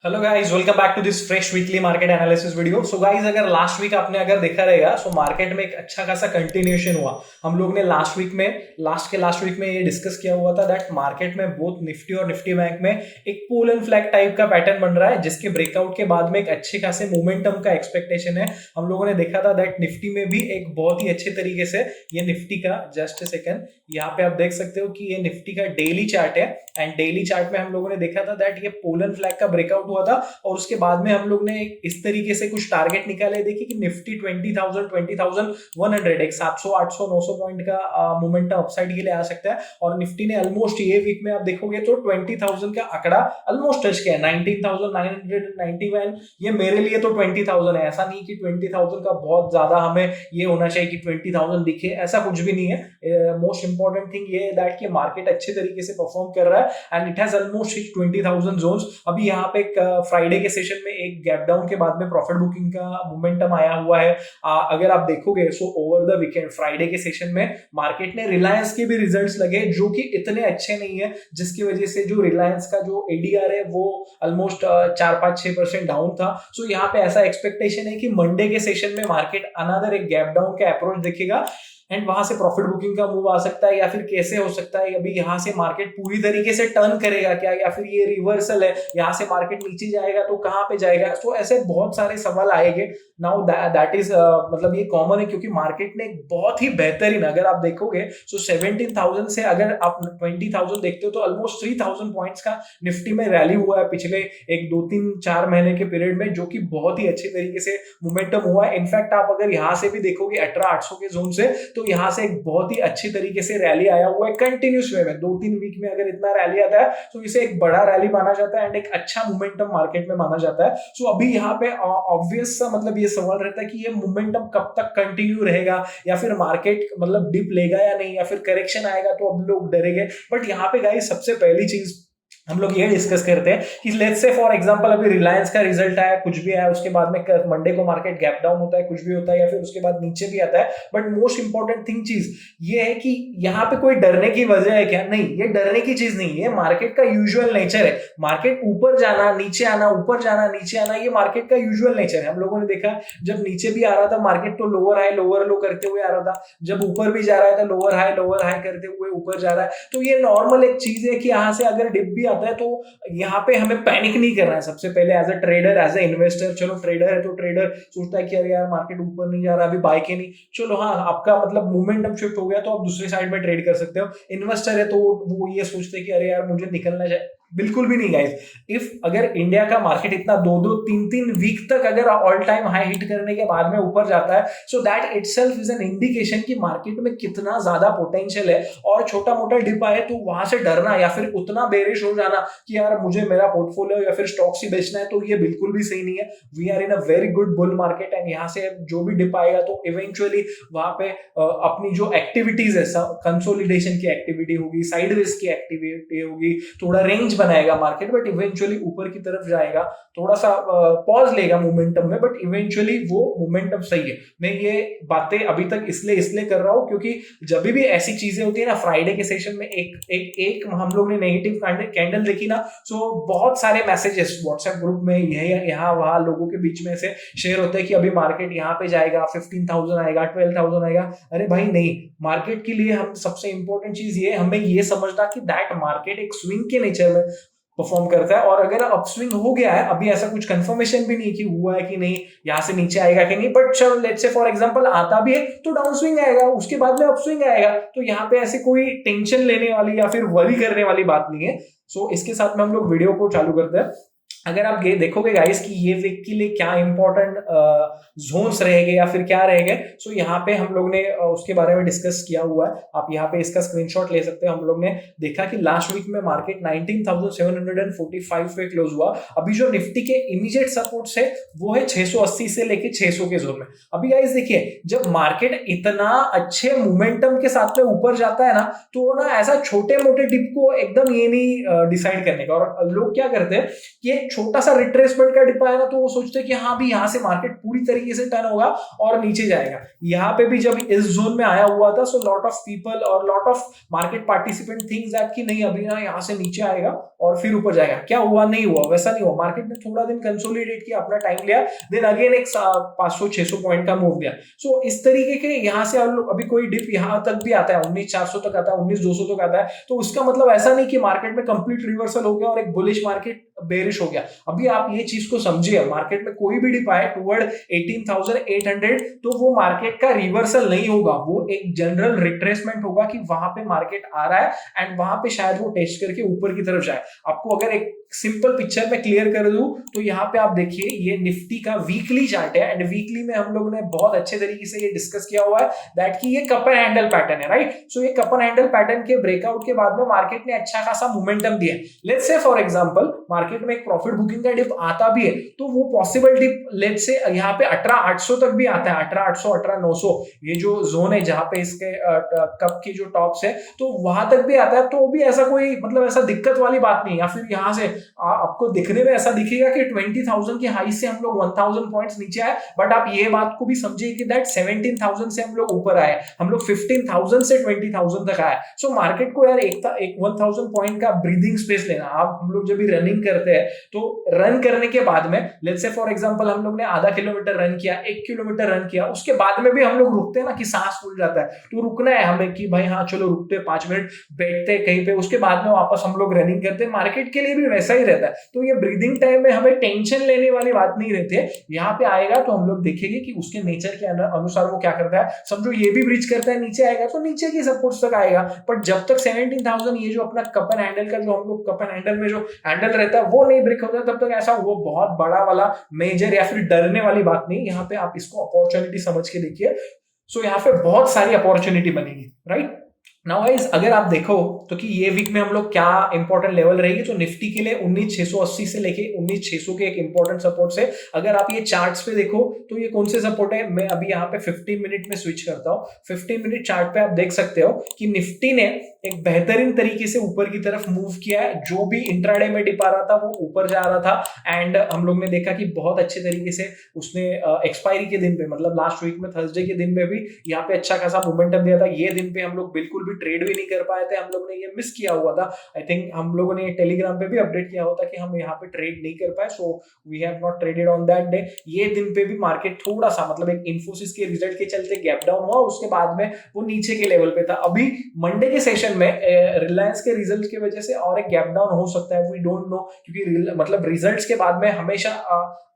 Hello guys, welcome back to this fresh weekly market analysis video. So guys, अगर last week आपने अगर देखा रहेगा सो मार्केट में एक अच्छा खासा कंटिन्यूएशन हुआ। हम लोग ने लास्ट वीक में ये डिस्कस किया हुआ था दैट मार्केट में बोथ निफ्टी और निफ्टी बैंक में एक पोल एंड फ्लैग टाइप का पैटर्न बन रहा है, जिसके ब्रेकआउट के बाद में एक अच्छे खासे मोमेंटम का एक्सपेक्टेशन है। हम लोगों ने देखा था दैट निफ्टी में भी एक बहुत ही अच्छे तरीके से ये निफ्टी का जस्ट सेकंड यहाँ पे आप देख सकते हो कि ये निफ्टी का डेली चार्ट है एंड डेली चार्ट में हम लोगों ने देखा था दैट ये पोल एंड फ्लैग का ब्रेकआउट हुआ था और उसके बाद में हम लोग ने इस तरीके से कुछ टारगेट निकाले। देखिए कि निफ्टी 20,100 एक 700 800 900 पॉइंट का मोमेंटम अपसाइड के लिए आ सकता है और निफ्टी ने ऑलमोस्ट ये वीक में आप देखोगे तो 20,000 का आंकड़ा ऑलमोस्ट टच किया है। 19,991 ये मेरे लिए तो 20,000 है। ऐसा नहीं कि 20,000 का बहुत ज्यादा हमें ये होना चाहिए कि 20,000 दिखे, ऐसा कुछ भी नहीं है। मोस्ट इंपॉर्टेंट थिंग ये है दैट कि मार्केट अच्छे तरीके से परफॉर्म कर रहा है and it has almost 20,000 zones. अभी यहाँ पे फ्राइडे के सेशन में एक गैप डाउन के बाद में प्रॉफिट बुकिंग का मोमेंटम आया हुआ है। अगर आप देखोगे so over the weekend Friday के सेशन में मार्केट ने रिलायंस के भी रिजल्ट्स लगे जो कि इतने अच्छे नहीं है, जिसकी वजह से जो रिलायंस का जो एडीआर है वो ऑलमोस्ट 4-5-6% डाउन था। सो यहाँ पे ऐसा एक्सपेक्टेशन है कि मंडे के सेशन में मार्केट अनदर एक गैप डाउन का अप्रोच दिखेगा एंड वहां से प्रॉफिट बुकिंग का मूव आ सकता है, या फिर कैसे हो सकता है अभी यहाँ से मार्केट पूरी तरीके से टर्न करेगा क्या, या फिर ये रिवर्सल है, यहाँ से मार्केट नीचे जाएगा तो कहाँ पे जाएगा। तो ऐसे बहुत सारे सवाल आएंगे। नाउ दैट इज मतलब ये कॉमन है क्योंकि मार्केट ने बहुत ही बेहतरीन, अगर आप देखोगे सो 17,000 से अगर आप 20,000 देखते हो तो ऑलमोस्ट 3,000 पॉइंट्स का निफ्टी में रैली हुआ है पिछले एक 2-3-4 महीने के पीरियड में, जो कि बहुत ही अच्छे तरीके से मोमेंटम हुआ है। इनफैक्ट आप अगर यहाँ से भी देखोगे 18,800 के जोन से तो यहाँ से एक बहुत ही अच्छी तरीके से रैली आया हुआ है कंटिन्यूस वे में। 2-3 वीक में अगर इतना रैली आता है तो इसे एक बड़ा रैली माना जाता है एंड एक अच्छा मोमेंटम मार्केट में माना जाता है। सो अभी यहाँ पे ऑब्वियस सा मतलब ये सवाल रहता है कि ये मोमेंटम कब तक कंटिन्यू रहेगा, या फिर मार्केट मतलब डिप लेगा या नहीं, या फिर करेक्शन आएगा तो अब लोग डरेंगे। बट यहाँ पे गाइस सबसे पहली चीज हम लोग ये डिस्कस करते हैं कि लेट्स से फॉर एग्जांपल अभी रिलायंस का रिजल्ट आया, कुछ भी आया, उसके बाद में मंडे को मार्केट गैप डाउन होता है, कुछ भी होता है, या फिर उसके बाद नीचे भी आता है। बट मोस्ट इंपॉर्टेंट थिंग चीज ये है कि यहाँ पे कोई डरने की वजह है क्या? नहीं, ये डरने की चीज नहीं है, मार्केट का यूजुअल नेचर है। मार्केट ऊपर जाना नीचे आना, ऊपर जाना नीचे आना, ये मार्केट का यूजुअल नेचर है। हम लोगों ने देखा जब नीचे भी आ रहा था मार्केट तो लोअर हाई लोअर लो करते हुए आ रहा था, जब ऊपर भी जा रहा है तो लोअर हाई करते हुए ऊपर जा रहा है। तो ये नॉर्मल एक चीज है कि यहाँ से अगर डिप भी आता है तो यहाँ पे हमें पैनिक नहीं करना है। सबसे पहले as a trader, as a investor, चलो ट्रेडर है तो ट्रेडर सोचता है कि अरे यार मार्केट ऊपर नहीं जा रहा, अभी बाय के नहीं, चलो हाँ आपका मतलब मोमेंटम शिफ्ट हो गया तो आप दूसरी साइड में ट्रेड कर सकते हो। इन्वेस्टर है तो वो ये सोचते हैं कि अरे यार मुझे निकलना चाहिए। बिल्कुल भी नहीं गाइस। इफ अगर इंडिया का मार्केट इतना 2-2 3-3 वीक तक अगर ऑल टाइम हाई हिट करने के बाद में ऊपर जाता है so that itself is an indication कि मार्केट में कितना ज्यादा पोटेंशियल है। और छोटा मोटा डिप आए तो वहां से डरना या फिर उतना बेरिश हो जाना कि यार मुझे मेरा पोर्टफोलियो या फिर स्टॉक्स ही बेचना है, तो ये बिल्कुल भी सही नहीं है। We are in a very good bull market and यहाँ से जो भी डिप आएगा तो इवेंचुअली वहां पे अपनी जो एक्टिविटीज है, कंसोलिडेशन की एक्टिविटी होगी, साइडवेज की एक्टिविटी होगी, थोड़ा रेंज बनाएगा मार्केट, बट इवेंचुअली ऊपर की तरफ जाएगा। थोड़ा सा पॉज लेगा मोमेंटम में, बट इवेंचुअली वो मोमेंटम सही है। मैं ये बातें अभी तक इसलिए कर रहा हूं क्योंकि जब भी ऐसी चीजें होती है ना, फ्राइडे के सेशन में एक हम लोग ने नेगेटिव कैंडल देखी ना, सो बहुत सारे मैसेजेस व्हाट्सएप ग्रुप में यहाँ वहां लोगों के बीच में से शेयर होते हैं कि अभी मार्केट यहाँ पे जाएगा, 15,000 आएगा, 12,000 आएगा। अरे भाई नहीं, मार्केट के लिए हम सबसे इंपॉर्टेंट चीज ये हमें ये समझना कि दैट मार्केट एक स्विंग के नेचर में परफॉर्म करता है। और अगर अपस्विंग हो गया है, अभी ऐसा कुछ कंफर्मेशन भी नहीं कि हुआ है कि नहीं यहाँ से नीचे आएगा कि नहीं, बट चलो लेट्स से फॉर एग्जांपल आता भी है तो डाउन स्विंग आएगा, उसके बाद में अपस्विंग आएगा। तो यहाँ पे ऐसे कोई टेंशन लेने वाली या फिर वरी करने वाली बात नहीं है। सो इसके साथ में हम लोग वीडियो को चालू करते हैं। अगर आप ये देखोगे गाइस कि ये वीक के लिए क्या इंपॉर्टेंट जोन्स रहेंगे या फिर क्या रहेंगे, सो यहाँ पे हम लोग ने उसके बारे में डिस्कस किया हुआ है। आप यहाँ पे इसका स्क्रीनशॉट ले सकते हैं। हम लोग ने देखा कि लास्ट वीक में मार्केट 19,745 पे क्लोज हुआ। अभी जो निफ्टी के इमीडिएट सपोर्ट्स है वो है 680 से लेके 600 के जोन में। अभी गाइस देखिए, जब मार्केट इतना अच्छे मोमेंटम के साथ में ऊपर जाता है ना, तो ना ऐसा छोटे मोटे डिप को एकदम ये नहीं डिसाइड करने का। और लोग क्या करते हैं कि एक छोटा सा रिट्रेसमेंट का डिप आया ना, तो वो सोचते हैं कि हाँ भी यहाँ से मार्केट पूरी तरीके से टर्न होगा और नीचे जाएगा। यहाँ पे भी जब इस जोन में आया हुआ था, सो लॉट ऑफ पीपल और lot of market participant thinks that कि नहीं अभी ना यहाँ से नीचे आएगा और फिर ऊपर जाएगा। क्या हुआ? नहीं हुआ, वैसा नहीं हुआ। मार्केट ने थोड़ा दिन कंसोलिडेट किया, अपना टाइम लिया, देन अगेन एक 500-600 पॉइंट का मूव दिया। सो इस तरीके के यहाँ से अभी कोई डिप यहाँ तक भी आता है, 19,400 तक आता है, 19,200 तक आता है, तो उसका मतलब ऐसा नहीं कि मार्केट में कंप्लीट रिवर्सल हो गया और एक बुलिश मार्केट बेरिश हो गया। अभी आप ये चीज को समझिए, मार्केट में कोई भी डिप आए टुवर्ड 18,800 तो वो मार्केट का रिवर्सल नहीं होगा, वो एक जनरल रिट्रेसमेंट होगा कि वहां पे मार्केट आ रहा है एंड वहां पे शायद वो टेस्ट करके ऊपर की तरफ जाए। आपको अगर एक सिंपल पिक्चर में क्लियर कर दूं तो यहाँ पे आप देखिए, ये निफ्टी का वीकली चार्ट है एंड वीकली में हम लोगों ने बहुत अच्छे तरीके से ये डिस्कस किया हुआ है दैट कि ये कप एंड हैंडल पैटर्न है, राइट। सो ये कप एंड हैंडल पैटर्न के ब्रेकआउट के बाद में मार्केट ने अच्छा खासा मोमेंटम दिया है। Let's say for example market में एक प्रॉफिट बुकिंग का डिप आता भी है तो वो पॉसिबल डिप लेट्स से यहाँ पे 18,800 तक भी आता है, 18,800 18,900 ये जो जोन है जहां पे इसके कप की जो टॉप्स है तो वहां तक भी आता है। तो भी ऐसा कोई मतलब ऐसा दिक्कत वाली बात नहीं। या फिर यहाँ से आपको दिखने में ऐसा दिखेगा कि 20,000 की हाई से हम लोग 1,000 पॉइंट्स नीचे आए, बट आप ये बात को भी समझिए कि दैट 17,000 से हम लोग ऊपर आए, हम लोग 15,000 से 20,000 तक आए। सो मार्केट को यार एक 1,000 पॉइंट का ब्रीदिंग स्पेस लेना। आप हम लोग जब भी रनिंग करते हैं तो रन करने के बाद में लेट्स से फॉर एग्जांपल हम लोग ने आधा किलोमीटर रन किया, 1 किलोमीटर रन किया, उसके बाद में भी हम लोग रुकते हैं ना कि सांस फूल जाता है, तो रुकना है हमें कि भाई हाँ चलो रुकते 5 मिनट बैठते कहीं पे, उसके बाद में वापस हम लोग रनिंग करते हैं। मार्केट के लिए भी वैसा ही रहता है। तो ये ब्रीदिंग टाइम में हमें टेंशन लेने वाली बात नहीं रहती है। यहाँ पे आएगा तो हम लोग देखेंगे कि उसके नेचर के अनुसार वो क्या करता है। समझो ये भी ब्रीच करता है, नीचे आएगा तो नीचे की सपोर्ट तक आएगा, बट जब तक 17,000 ये जो अपना कप एंड हैंडल का जो हम लोग कप एंड हैंडल में जो हैंडल रहता है वो नहीं ब्रेक होता तब तक ऐसा वो बहुत बड़ा वाला मेजर या फिर डरने वाली बात नहीं। यहाँ पे आप इसको अपॉर्चुनिटी समझ के देखिए। सो यहाँ पे बहुत सारी अपॉर्चुनिटी बनेगी, राइट। नाउ गाइस अगर आप देखो तो कि ये वीक में हम लोग क्या इंपॉर्टेंट लेवल रहेगी, तो निफ्टी के लिए 19,680 से लेके 19,600 के एक इंपॉर्टेंट सपोर्ट से अगर आप ये चार्ट्स पे देखो तो ये कौन से सपोर्ट है। मैं अभी यहाँ पे 15 मिनट में स्विच करता हूँ। 15 मिनट चार्ट पे आप देख सकते हो कि निफ्टी ने एक बेहतरीन तरीके से ऊपर की तरफ मूव किया है। जो भी इंट्राडे में डिप आ रहा था वो ऊपर जा रहा था एंड हम लोग ने देखा कि बहुत अच्छे तरीके से उसने एक्सपायरी के दिन पे मतलब लास्ट वीक में थर्सडे के दिन में भी यहाँ पे अच्छा खासा मोमेंटम दिया था। ये दिन पे हम लोग बिल्कुल भी ट्रेड भी नहीं कर पाए थे, हम लोग ने ये मिस किया हुआ था। आई थिंक हम लोगों ने टेलीग्राम पे भी अपडेट किया होता कि हम यहाँ पे ट्रेड नहीं कर पाए, so we have not traded on that day. ये दिन पे भी मार्केट थोड़ा सा मतलब एक इन्फोसिस के रिजल्ट के चलते गैप डाउन हुआ, उसके बाद में वो नीचे के लेवल पे था। अभी मंडे के सेशन में रिलायंस के रिजल्ट की वजह से और एक गैप डाउन हो सकता है, वी डोंट नो, क्योंकि मतलब रिजल्ट्स के बाद में हमेशा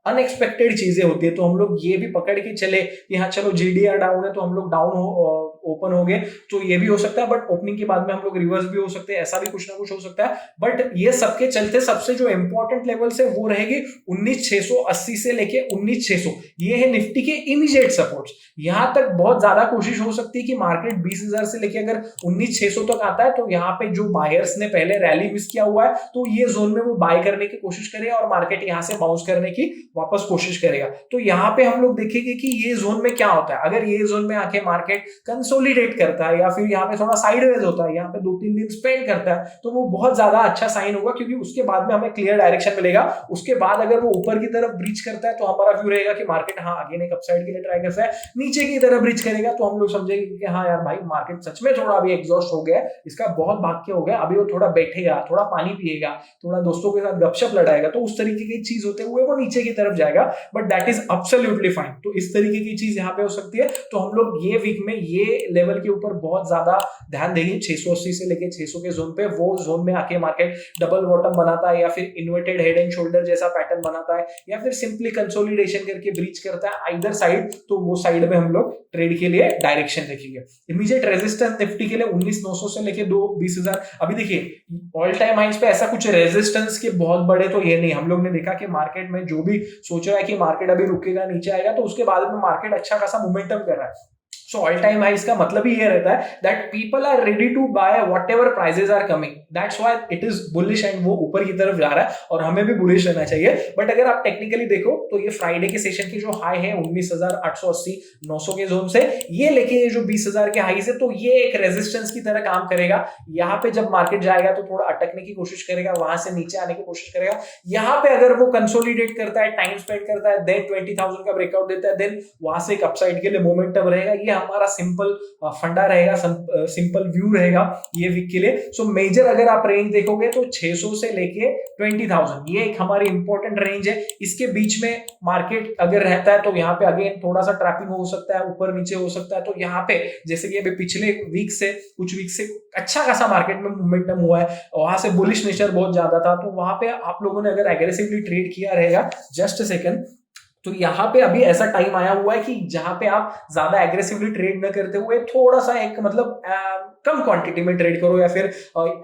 अनएक्सपेक्टेड चीजें होती है। तो हम लोग ये भी पकड़ के चले कि हाँ चलो जीडीआर डाउन है तो हम लोग डाउन ओपन हो गए, तो ये भी हो सकता है, बट ओपनिंग के बाद में हम लोग रिवर्स भी हो सकते हैं, ऐसा भी कुछ ना कुछ हो सकता है। बट ये सबके चलते सबसे जो इंपॉर्टेंट लेवल्स है वो रहेगी 19,680 से लेके 19,600। ये है निफ्टी के इमीडिएट सपोर्ट्स। यहां तक बहुत ज्यादा कोशिश हो सकती है कि मार्केट 20,000 से लेके अगर 19,600 तक आता है तो यहाँ पे जो बायर्स ने पहले रैली मिस किया हुआ है तो ये जोन में वो बाय करने की कोशिश करेगा और मार्केट यहाँ से बाउंस करने की वापस कोशिश करेगा। तो यहाँ पे हम लोग देखेंगे कि ये जोन में क्या होता है। अगर ये जोन में आके मार्केट कंसोलिडेट करता है या फिर यहाँ पे थोड़ा साइडवेज होता है, यहाँ पे 2-3 दिन स्पेंड करता है, तो वो बहुत ज्यादा अच्छा साइन होगा, क्योंकि उसके बाद में हमें क्लियर डायरेक्शन मिलेगा। उसके बाद अगर वो ऊपर की तरफ ब्रीच करता है तो हमारा व्यू रहेगा कि मार्केट हाँ अगेन एक अपसाइड के लिए ट्राई करता है। नीचे की तरफ ब्रीच करेगा तो हम लोग समझेंगे कि हाँ यार भाई मार्केट सच में थोड़ा अभी एग्जॉस्ट हो गया, इसका बहुत भाग्य हो गया, अभी वो थोड़ा बैठेगा, थोड़ा पानी पिएगा, थोड़ा दोस्तों के साथ गपशप लड़ाएगा, तो उस तरीके की चीज होते हुए वो नीचे की तरफ जाएगा, but that is absolutely fine. तो इस तरीके की चीज यहाँ पे हो सकती है। तो हम लोग ये वीक में ये लेवल के ऊपर बहुत ज्यादा ध्यान देंगे। 680 से लेके 600 के जोन पे, वो जोन में आके मार्केट डबल बॉटम बनाता है या फिर इन्वर्टेड हेड एंड शोल्डर जैसा पैटर्न बनाता है या फिर सिंपली कंसोलिडेशन करके ब्रीच करता है आइदर साइड, तो वो साइड में हम लोग ट्रेड के लिए डायरेक्शन देखेंगे। इमीडिएट रेजिस्टेंस निफ्टी के लिए 19,900 से लेके 20,000। अभी देखिए ऑल टाइम हाइज पे ऐसा कुछ रेजिस्टेंस के बहुत बड़े तो ये नहीं। हम लोग ने देखा कि मार्केट में जो भी सोच रहा है कि मार्केट अभी रुकेगा, नीचे आएगा, तो उसके बाद में मार्केट अच्छा खासा मोमेंटम कर रहा है। सो ऑल टाइम हाई का मतलब ही ये रहता है that people are ready to buy whatever prices are coming, that's why it is bullish and वो ऊपर की तरफ जा रहा है और हमें भी बुलिश रहना चाहिए। बट अगर आप टेक्निकली देखो तो ये फ्राइडे के सेशन की जो हाई है 19,880 900 के जोन से ये लेके ये जो 20,000 के हाई से, तो ये एक रेजिस्टेंस की तरह काम करेगा। यहाँ पे जब मार्केट जाएगा तो थोड़ा अटकने की कोशिश करेगा, वहां से नीचे आने की कोशिश करेगा। यहाँ पे अगर वो कंसोलिडेट करता है, टाइम स्पेंड करता है, देन 20,000 का ब्रेकआउट देता है, देन वहां से एक अपसाइड के लिए मोमेंटम रहेगा। ये हमारा सिंपल फंडा रहेगा, सिंपल व्यू रहेगा ये वीक के लिए। सो मेजर अगर आप रेंज देखोगे तो 600 से लेके 20,000 ये एक हमारी इंपॉर्टेंट रेंज है। इसके बीच में मार्केट अगर रहता है तो यहाँ पे अगेन थोड़ा सा ट्रैपिंग हो सकता है, ऊपर नीचे हो सकता है। तो यहाँ पे जैसे कि अभी पिछले वीक से कुछ वीक से अच्छा खासा मार्केट में मोमेंटम हुआ है, वहां से बुलिश नेचर बहुत ज्यादा था, तो वहां पे आप लोगों ने अगर एग्रेसिवली ट्रेड किया रहेगा, जस्ट अ सेकंड, तो यहाँ पे अभी ऐसा टाइम आया हुआ है कि जहां पे आप ज्यादा एग्रेसिवली ट्रेड न करते हुए थोड़ा सा एक मतलब कम क्वांटिटी में ट्रेड करो, या फिर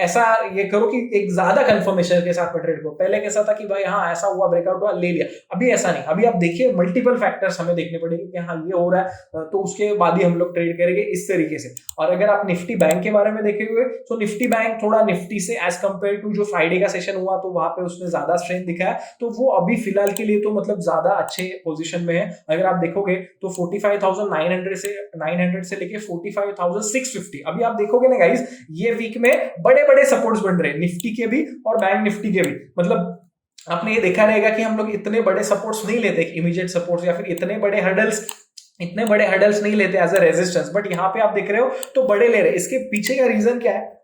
ऐसा ये करो कि एक ज्यादा कंफर्मेशन के साथ में ट्रेड करो। पहले कैसा था कि भाई हाँ ऐसा हुआ, ब्रेकआउट हुआ, ले लिया। अभी ऐसा नहीं, अभी आप देखिए मल्टीपल फैक्टर्स हमें देखने पड़ेंगे कि हाँ ये हो रहा है तो उसके बाद ही हम लोग ट्रेड करेंगे इस तरीके से। और अगर आप निफ्टी बैंक के बारे में देखेंगे तो निफ्टी बैंक थोड़ा निफ्टी से एज कंपेयर टू जो फ्राइडे का सेशन हुआ तो वहां पे उसने ज्यादा स्ट्रेंथ दिखाया, तो वो अभी फिलहाल के लिए तो मतलब ज्यादा अच्छे पोजीशन में है। अगर आप देखोगे तो 45,900 से लेके 45,650 अभी आप देखोगे ना गाइस, ये वीक में बड़े बड़े सपोर्ट्स बन रहे हैं निफ्टी के भी और बैंक निफ्टी के भी। मतलब आपने ये देखा रहेगा कि हम लोग इतने बड़े सपोर्ट्स नहीं लेते, इमीडिएट सपोर्ट्स या फिर इतने बड़े हर्डल्स नहीं लेते एज अ रेजिस्टेंस, बट यहाँ पे आप देख रहे हो तो बड़े ले रहे हैं। इसके पीछे का रीजन क्या है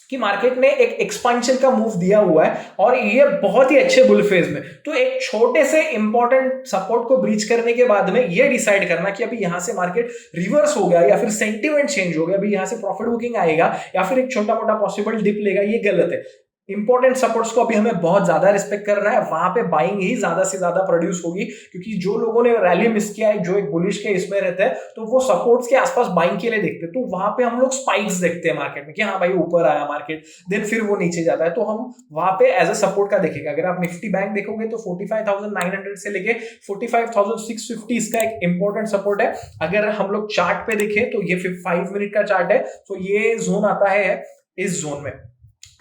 कि मार्केट ने एक एक्सपेंशन का मूव दिया हुआ है और ये बहुत ही अच्छे बुल फेज में, तो एक छोटे से इंपॉर्टेंट सपोर्ट को ब्रीच करने के बाद में ये डिसाइड करना कि अभी यहां से मार्केट रिवर्स हो गया या फिर सेंटीमेंट चेंज हो गया, अभी यहां से प्रॉफिट बुकिंग आएगा या फिर एक छोटा मोटा पॉसिबल डिप लेगा, ये गलत है। इंपॉर्टेंट सपोर्ट्स को अभी हमें बहुत ज्यादा रिस्पेक्ट करना है, वहां पे बाइंग ही ज्यादा से ज्यादा प्रोड्यूस होगी, क्योंकि जो लोगों ने रैली मिस किया है, जो एक बुलिश के इसमें रहते हैं, तो वो सपोर्ट्स के आसपास बाइंग के लिए देखते हैं। तो वहां पे हम लोग स्पाइक्स देखते हैं मार्केट में कि हाँ भाई ऊपर आया मार्केट, देन फिर वो नीचे जाता है, तो हम वहां पे एज अ सपोर्ट का देखेगा। अगर आप निफ्टी बैंक देखोगे तो 45,900 से लेके 45,650 इसका एक इंपॉर्टेंट सपोर्ट है। अगर हम लोग चार्ट पे देखें तो ये 5 मिनट का चार्ट है, तो ये जोन आता है, इस जोन में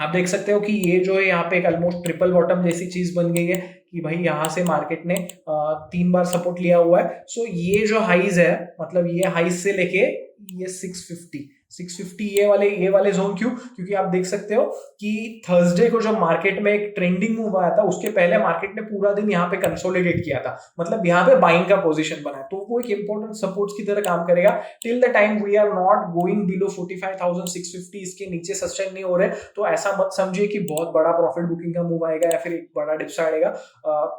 आप देख सकते हो कि ये जो है यहाँ पे एक ऑलमोस्ट ट्रिपल बॉटम जैसी चीज बन गई है कि भाई यहाँ से मार्केट ने 3 बार सपोर्ट लिया हुआ है। सो ये जो हाइज है, मतलब ये हाइज से लेके ये 650 ये वाले जोन, क्यों? क्योंकि आप देख सकते हो कि थर्सडे को जब मार्केट में एक ट्रेंडिंग मूव आया था, उसके पहले मार्केट ने पूरा दिन यहाँ पे कंसोलिडेट किया था, मतलब यहाँ पे बाइंग का पोजीशन बना है, तो वो एक इंपॉर्टेंट सपोर्ट्स की तरह काम करेगा till the time we are not going below 45,650। इसके नीचे सस्टेन नहीं हो रहे तो ऐसा मत समझिए कि बहुत बड़ा प्रॉफिट बुकिंग का मूव आएगा या फिर एक बड़ा डिप आएगा।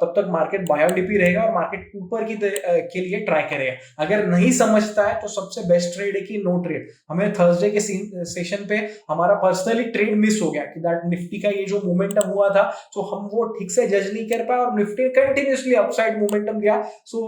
तब तक मार्केट बाय ऑन डिप ही रहेगा और मार्केट ऊपर के लिए ट्राई करेगा। अगर नहीं समझता है तो सबसे बेस्ट ट्रेड है कि नो ट्रेड। हमें थर्सडे के सेशन पे हमारा पर्सनली ट्रेड मिस हो गया कि दैट निफ्टी का ये जो मोमेंटम हुआ था, तो हम वो ठीक से जज नहीं कर पाए और निफ्टी कंटिन्यूअसली अपसाइड मोमेंटम गया। सो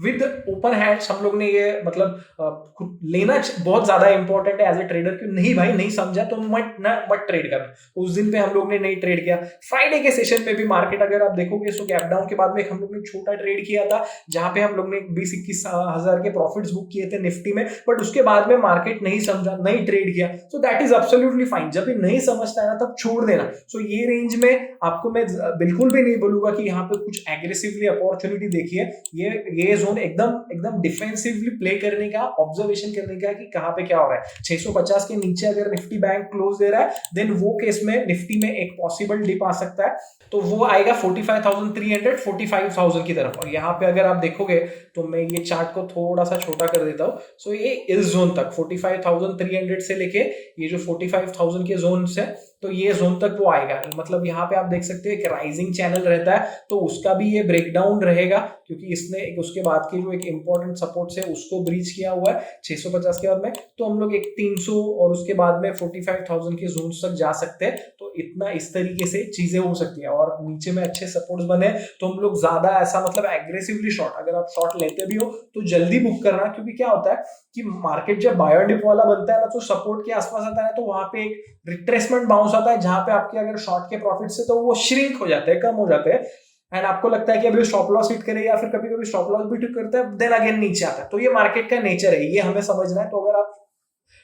विद ओपन हैंड्स हम लोग ने ये मतलब लेना बहुत ज्यादा इंपॉर्टेंट है एज ए ट्रेडर कि नहीं भाई नहीं समझा तो मत ट्रेड करना। उस दिन पे हम लोग ने नहीं ट्रेड किया। फ्राइडे के सेशन में भी मार्केट अगर आप देखोगे तो गैप डाउन के बाद में हम लोग ने छोटा ट्रेड किया था, जहां पे हम लोग ने 20-21 हजार के प्रॉफिट्स बुक किए थे निफ्टी में, बट उसके बाद में मार्केट नहीं समझा, नहीं ट्रेड किया। So that is absolutely fine. जब भी नहीं समझता है ना तब छोड़ देना। सो ये रेंज में आपको मैं बिल्कुल भी नहीं बोलूंगा कि यहाँ पे कुछ एग्रेसिवली अपॉर्चुनिटी देखिए। ये जोन एकदम डिफेंसिवली प्ले करने का, ऑब्जर्वेशन करने का कि कहां पे क्या हो रहा है। 650 के नीचे अगर निफ्टी बैंक क्लोज दे रहा है, देन वो केस में निफ्टी में एक पॉसिबल डिप आ सकता है, तो वो आएगा 45,300 45,000 की तरफ। और यहाँ पे अगर आप देखोगे तो मैं ये चार्ट को थोड़ा सा छोटा कर देता हूँ। सो ये इस जोन तक 45,300 से लेके ये जो 45,000 के जोन से, तो ये जोन तक वो आएगा। मतलब यहाँ पे आप देख सकते हो एक राइजिंग चैनल रहता है, तो उसका भी ये ब्रेकडाउन रहेगा, क्योंकि इसने एक उसके बाद की जो एक इंपॉर्टेंट सपोर्ट है उसको ब्रीच किया हुआ है 650 के बाद में। तो हम लोग एक 300 और उसके बाद में 45,000 के जोन तक जा सकते हैं। तो इतना इस तरीके से चीजें हो सकती है और नीचे में अच्छे सपोर्ट्स बने तो हम लोग ज्यादा ऐसा मतलब एग्रेसिवली शॉर्ट, अगर आप शॉर्ट लेते भी हो तो जल्दी बुक करना, क्योंकि क्या होता है कि मार्केट जब बाय ऑन डिप वाला बनता है ना तो सपोर्ट के आसपास आता है, तो वहां पे एक रिट्रेसमेंट बाउंस आता है, जहां पे आपके अगर शॉर्ट के प्रॉफिट से तो वो श्रिंक हो जाते हैं, कम हो जाते हैं। एंड आपको लगता है कि अभी स्टॉप लॉस हिट करेगा या फिर कभी कभी स्टॉप लॉस भी हिट करता है, देन अगेन नीचे आता है। तो ये मार्केट का नेचर है, ये हमें समझना है। तो अगर आप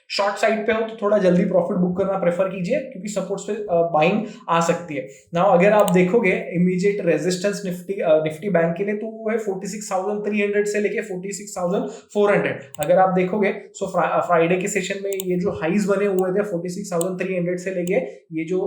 शॉर्ट साइड पे हो तो थोड़ा जल्दी प्रॉफिट बुक करना प्रेफर कीजिए, क्योंकि सपोर्ट्स पे बाइंग आ सकती है। नाउ अगर आप देखोगे इमीडिएट रेजिस्टेंस निफ्टी बैंक के लिए तो वो है 46,300 से लेके 46,400। अगर आप देखोगे सो फ्राइडे के सेशन में ये जो हाइज बने हुए थे 46,300 से लेके ये जो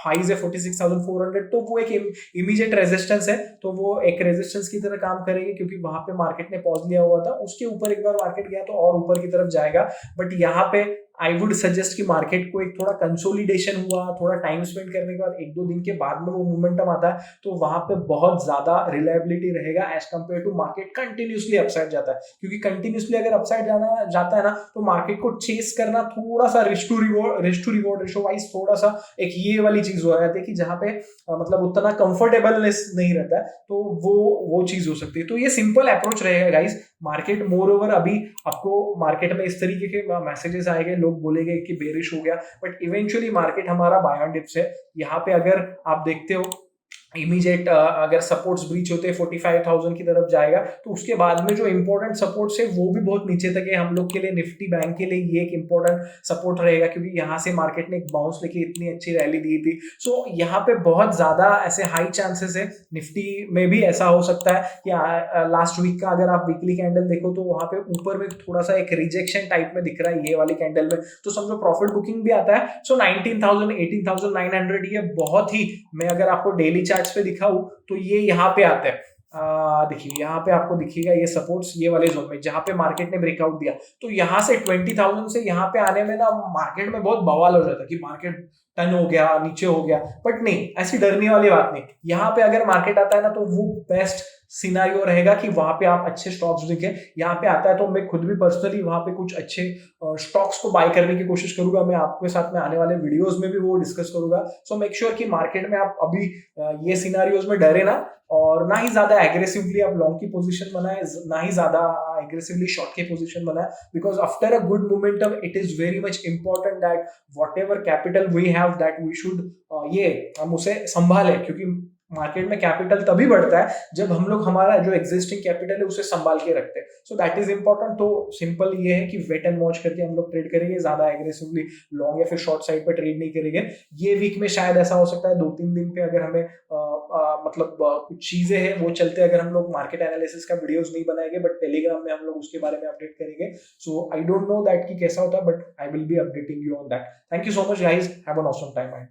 हाइज है 46,400, तो वो एक इमीडिएट रेजिस्टेंस है। तो वो एक रेजिस्टेंस की तरह काम करेगी, क्योंकि वहां पे मार्केट ने पॉज लिया हुआ था, उसके ऊपर एक बार मार्केट गया तो और ऊपर की तरफ जाएगा। बट यहाँ पे आई वुड सजेस्ट कि मार्केट को एक थोड़ा कंसोलिडेशन हुआ, थोड़ा टाइम स्पेंड करने के बाद 1-2 दिन के बाद में वो मोमेंटम आता है, तो वहां पे बहुत ज्यादा रिलायबिलिटी रहेगा as compare to market continuously upside जाता है। क्योंकि कंटिन्यूसली अगर अपसाइड जाना जाता है ना, तो मार्केट को चेस करना थोड़ा सा risk to reward ratio wise थोड़ा सा एक ये वाली चीज हो जाती है कि जहां पे मतलब उतना कंफर्टेबलनेस नहीं रहता है, तो वो चीज हो सकती है। तो ये सिंपल अप्रोच रहेगा गाइस। मार्केट मोर ओवर अभी आपको मार्केट में इस तरीके के मैसेजेस आएंगे, लोग बोलेंगे कि बेरिश हो गया, बट इवेंचुअली मार्केट हमारा बाय ऑन डिप्स है। यहाँ पे अगर आप देखते हो इमीडिएट अगर सपोर्ट्स ब्रीच होते हैं 45,000 की तरफ जाएगा, तो उसके बाद में जो इंपॉर्टेंट सपोर्ट्स है वो भी बहुत नीचे तक है। हम लोग के लिए निफ्टी बैंक के लिए ये एक इंपॉर्टेंट सपोर्ट रहेगा, क्योंकि यहाँ से मार्केट ने एक बाउंस लेके इतनी अच्छी रैली दी थी। सो यहाँ पे बहुत ज्यादा ऐसे हाई चांसेस है। निफ्टी में भी ऐसा हो सकता है कि लास्ट वीक का अगर आप वीकली कैंडल देखो तो वहां पे ऊपर में थोड़ा सा एक रिजेक्शन टाइप में दिख रहा है ये वाली कैंडल में, तो समझो प्रॉफिट बुकिंग भी आता है। सो 19,000 18,900 ये बहुत ही, मैं अगर आपको डेली चार्ट्स पे दिखाऊं तो ये यहाँ पे आता है। देखिए यहाँ पे आपको दिखेगा ये सपोर्ट्स ये वाले जोन में जहां पे मार्केट ने ब्रेकआउट दिया, तो यहाँ से 20,000 से यहाँ पे आने में ना मार्केट में बहुत बवाल हो जाता है कि मार्केट टर्न हो गया, नीचे हो गया। बट नहीं, ऐसी डरने वाली बात नहीं। यहाँ पे अगर मार्केट आता है ना, तो वो बेस्ट सिनारियो रहेगा कि वहां पे आप अच्छे स्टॉक्स दिखे। यहाँ पे आता है तो मैं खुद भी पर्सनली वहां पे कुछ अच्छे स्टॉक्स को बाय करने की कोशिश करूंगा। मैं आपके साथ में आने वाले वीडियोस में भी वो डिस्कस करूंगा। सो मेक श्योर कि मार्केट में आप अभी ये सिनारियोज में डरे ना, और ना ही ज्यादा एग्रेसिवली आप लॉन्ग की पोजीशन बनाए, ना ही ज्यादा एग्रेसिवली शॉर्ट की पोजीशन बनाए। Because after a good momentum it is very much important that whatever capital we have that we should ये हम उसे संभाले, क्योंकि मार्केट में कैपिटल तभी बढ़ता है जब हम लोग हमारा जो एग्जिस्टिंग कैपिटल है उसे संभाल के रखते हैं। So that is important. तो सिंपल ये है कि वेट एंड वॉच करके हम लोग ट्रेड करेंगे, ज्यादा एग्रेसिवली लॉन्ग या फिर शॉर्ट साइड पे ट्रेड नहीं करेंगे। ये वीक में शायद ऐसा हो सकता है 2-3 दिन पे अगर हमें मतलब कुछ चीजें हैं वो चलते, अगर हम लोग मार्केट एनालिसिस का वीडियोस नहीं बनाएंगे, बट टेलीग्राम में हम लोग उसके बारे में अपडेट करेंगे। सो आई डोंट नो दैट कि कैसा होता है, but I will be updating you on that. Thank you so much guys, have an awesome time.